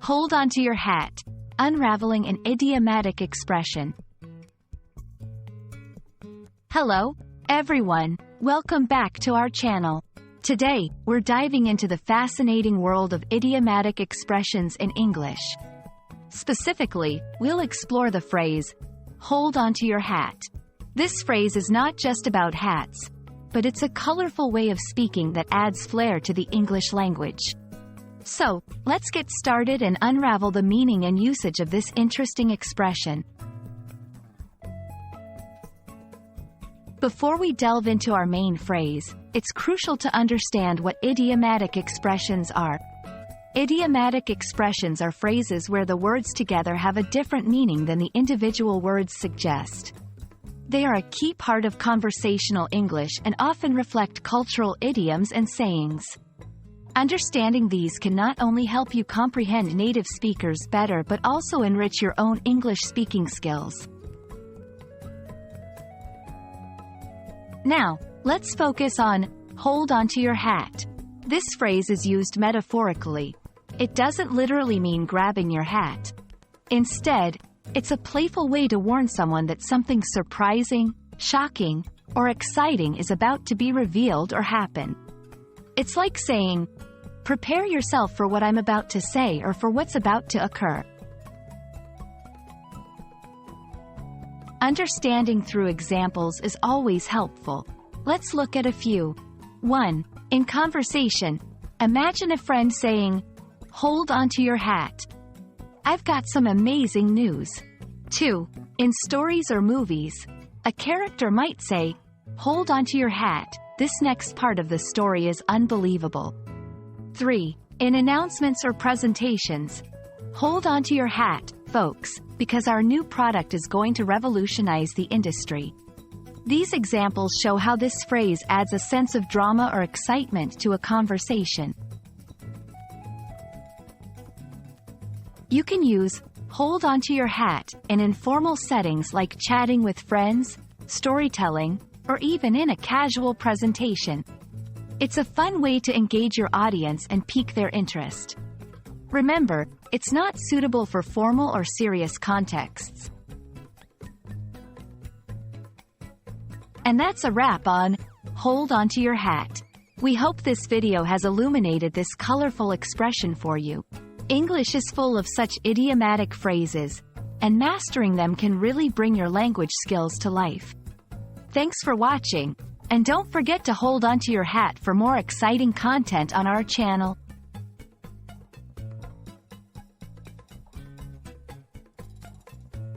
Hold on to your hat. Unraveling an idiomatic expression. Hello, everyone. Welcome back to our channel. Today, we're diving into the fascinating world of idiomatic expressions in English. Specifically, we'll explore the phrase, hold on to your hat. This phrase is not just about hats, but it's a colorful way of speaking that adds flair to the English language. So, let's get started and unravel the meaning and usage of this interesting expression. Before we delve into our main phrase, it's crucial to understand what idiomatic expressions are. Idiomatic expressions are phrases where the words together have a different meaning than the individual words suggest. They are a key part of conversational English and often reflect cultural idioms and sayings. Understanding these can not only help you comprehend native speakers better but also enrich your own English-speaking skills. Now, let's focus on hold onto your hat. This phrase is used metaphorically. It doesn't literally mean grabbing your hat. Instead, it's a playful way to warn someone that something surprising, shocking, or exciting is about to be revealed or happen. It's like saying, prepare yourself for what I'm about to say or for what's about to occur. Understanding through examples is always helpful. Let's look at a few. 1. In conversation, imagine a friend saying, hold onto your hat. I've got some amazing news. 2. In stories or movies, a character might say, hold onto your hat, this next part of the story is unbelievable. 3. In announcements or presentations, hold onto your hat, folks, because our new product is going to revolutionize the industry. These examples show how this phrase adds a sense of drama or excitement to a conversation. You can use hold onto your hat in informal settings like chatting with friends, storytelling, or even in a casual presentation. It's a fun way to engage your audience and pique their interest. Remember, it's not suitable for formal or serious contexts. And that's a wrap on hold onto your hat. We hope this video has illuminated this colorful expression for you. English is full of such idiomatic phrases, and mastering them can really bring your language skills to life. Thanks for watching, and don't forget to hold onto your hat for more exciting content on our channel.